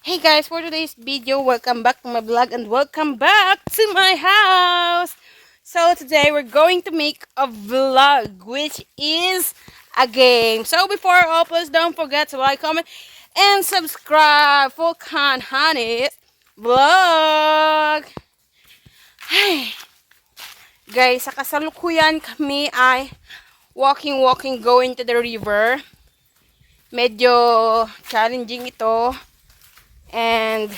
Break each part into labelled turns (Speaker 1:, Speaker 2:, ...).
Speaker 1: Hey guys, for today's video, welcome back to my vlog and welcome back to my house. So today we're going to make a vlog which is a game. So before all, please don't forget to like, comment, and subscribe for Khan Hanis vlog. Hey, guys, sa kasalukuyan kami ay walking going to the river. Medyo challenging ito. And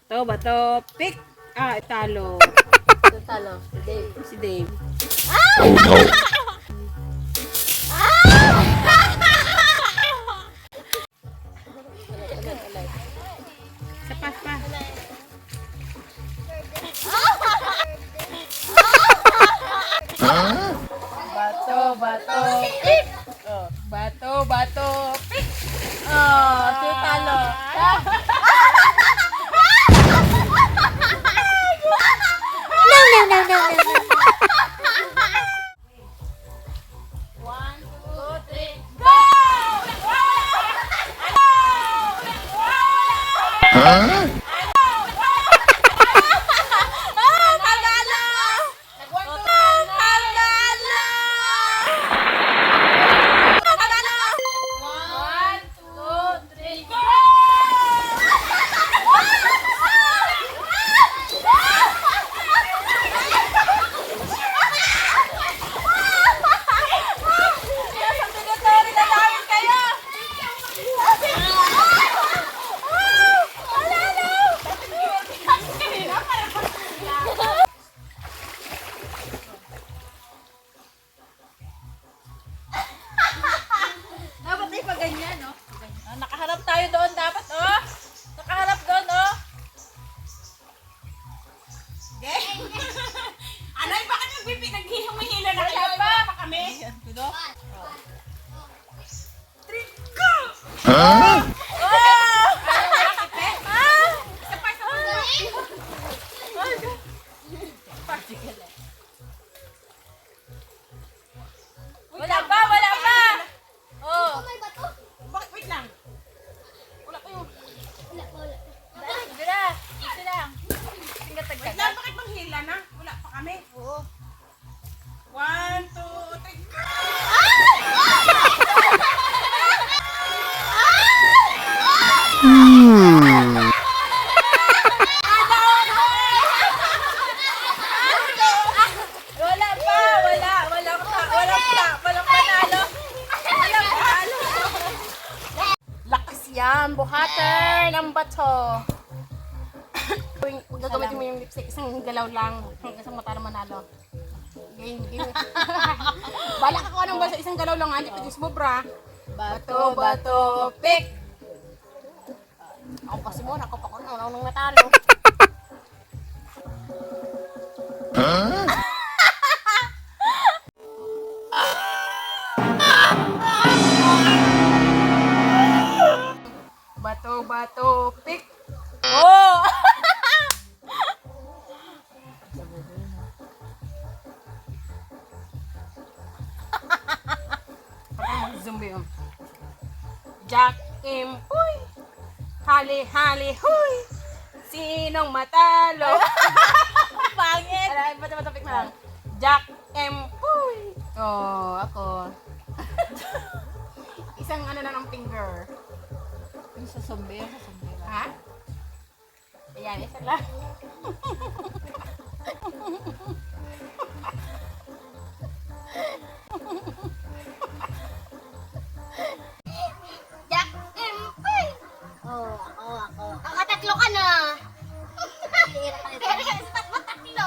Speaker 1: to ba to? Pick! Talo.
Speaker 2: Talo, Dave.
Speaker 1: Si Dave.
Speaker 3: Oh no.
Speaker 1: Sa pa. Bato, pick! Oh, bato, pick!
Speaker 2: Oh, si Talo. One, two, three, go!
Speaker 3: Huh?
Speaker 2: Dapat ay pa ganyan, no? Nakaharap tayo doon dapat, oh. Nakaharap doon, oh.
Speaker 1: Ano yung bakit naghihumihila na kayo?
Speaker 2: pa
Speaker 1: kami?
Speaker 2: Dito.
Speaker 3: Huh?
Speaker 2: Wala pa. Oh.
Speaker 1: Bakit? Wait lang.
Speaker 2: Sige na. Easy lang. Tingkat
Speaker 1: Wait
Speaker 2: tagtag.
Speaker 1: lang, bakit manghila na? Wala pa kami.
Speaker 2: Oo.
Speaker 1: 1, 2, 3, go!
Speaker 2: Wala pa. Walang panalo. Walang panalo.
Speaker 1: Lakas yan, buhater ng bato. Gagamitin mo yung lipstick, isang galaw lang, isang mata na manalo. Game. Bala ka kung anong basa, isang galaw lang, hindi pwede sumubra. Bato, pick! Ako kasi mo, nakapa ko na, nung natalo.
Speaker 3: Huh?
Speaker 1: Bato, pick!
Speaker 2: Oh!
Speaker 1: Parang mag-zombie yun. Jack, Impoy! Hali, huy! Sinong matalo?
Speaker 2: Pangit.
Speaker 1: Bato, pick na lang. Jack, Impoy! Oh, ako. Isang ano na ng finger.
Speaker 2: Yung sa zombie lang.
Speaker 1: Ha? Ayan, isa lang.
Speaker 4: Jack Empoy! Oo, ako. Kakatatlo ka na. Pero yung stop mo tatlo.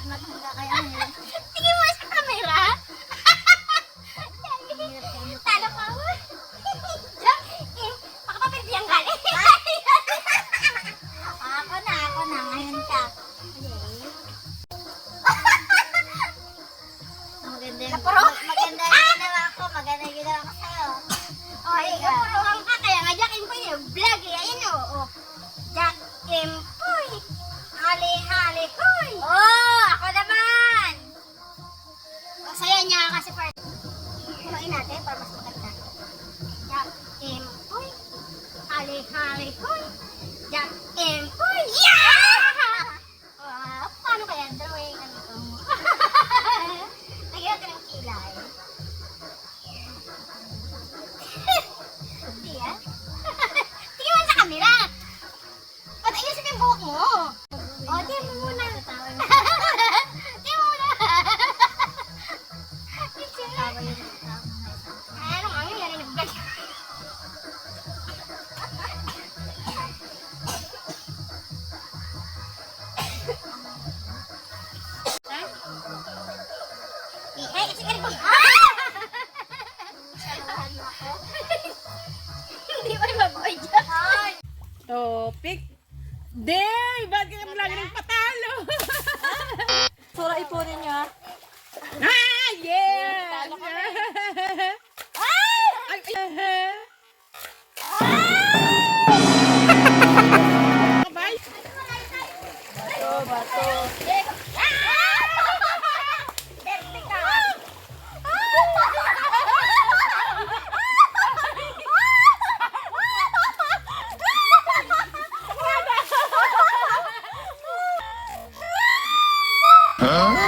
Speaker 4: matanda kaya ngayon. Tingin mo sa camera. Talo ka mo. Pakapapindi ang galing. Ako na. Ngayon ka. Maganda yung ginawa ko. Maganda yung ginawa ko sa'yo. Oh, ikapuruhan ka. Kaya nga Jack Impoy yung vlog eh. Ayun o. Jack Impoy. Hali koy. Oh, ako naman. Sayaw niya kasi part. Kumain natin para mas maganda. Jack Impoy. Hali koy. Jack Impoy. Yeah! Paano kaya drawing ano to? Nagyan ka ng kilay. Hindi ah. Tingin mo sa camera. Ba't ayusin yung buhok mo? O, tingin mo muna. Tingin mo muna. Ano nga yun? Yan yung nag-vlog. Hey, kasi ka rin ko. Saluhan mo ako. Hindi mo mabuhay dyan.
Speaker 1: Topic. Day! Bakit ka lagi ng patalo?
Speaker 2: Sura ipunin niyo ha.
Speaker 1: Ah! Yeah!
Speaker 2: Talo kami.
Speaker 1: Ay! Kabay!
Speaker 2: Bato.
Speaker 3: Huh?